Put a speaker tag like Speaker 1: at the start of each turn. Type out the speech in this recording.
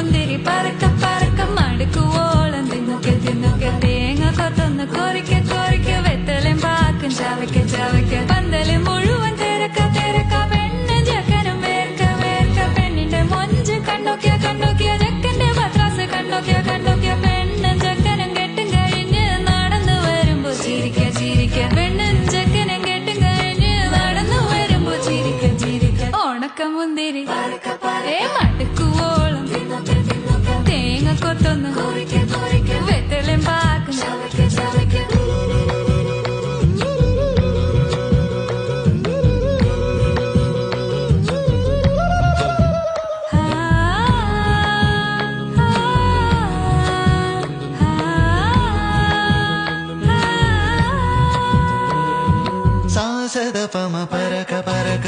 Speaker 1: മുന്തിരി പറക്ക പറക്ക മടുക്കുവോളം തിന്നൊക്കെ തിന്നൊക്കെ തേങ്ങ കൊത്തൊന്ന് കൊറിക്ക കൊറിക്ക വെത്തലും പാക്കും ചവയ്ക്ക ചവയ്ക്ക പന്തല് മുഴുവൻ തിരക്ക തിരക്ക പെണ്ണ് ജക്കനും വേർക്ക വേർക്ക പെണ്ണിന്റെ മൊഞ്ച് കണ്ടോക്കിയ കണ്ടോക്കിയ ജക്കന്റെ പത്രാസ് കണ്ടോക്കിയ കണ്ടോക്കിയ പെണ്ണും ജക്കനും കെട്ടും കഴിഞ്ഞ് നടന്നു വരുമ്പോ ചിരിക്ക ചിരിക്ക പെണ്ണും ജക്കനും കെട്ടും കഴിഞ്ഞ് നടന്നു വരുമ്പോ ചിരിക്ക ചിരിക്ക ഉണക്ക മുന്തിരി മടുക്കുവോളം തേങ്ങ കൊത്തൊന്ന് വെത്തലും പാക്കും ചവയ്ക്ക ചവയ്ക്ക
Speaker 2: സാസദ പമ പരക പരക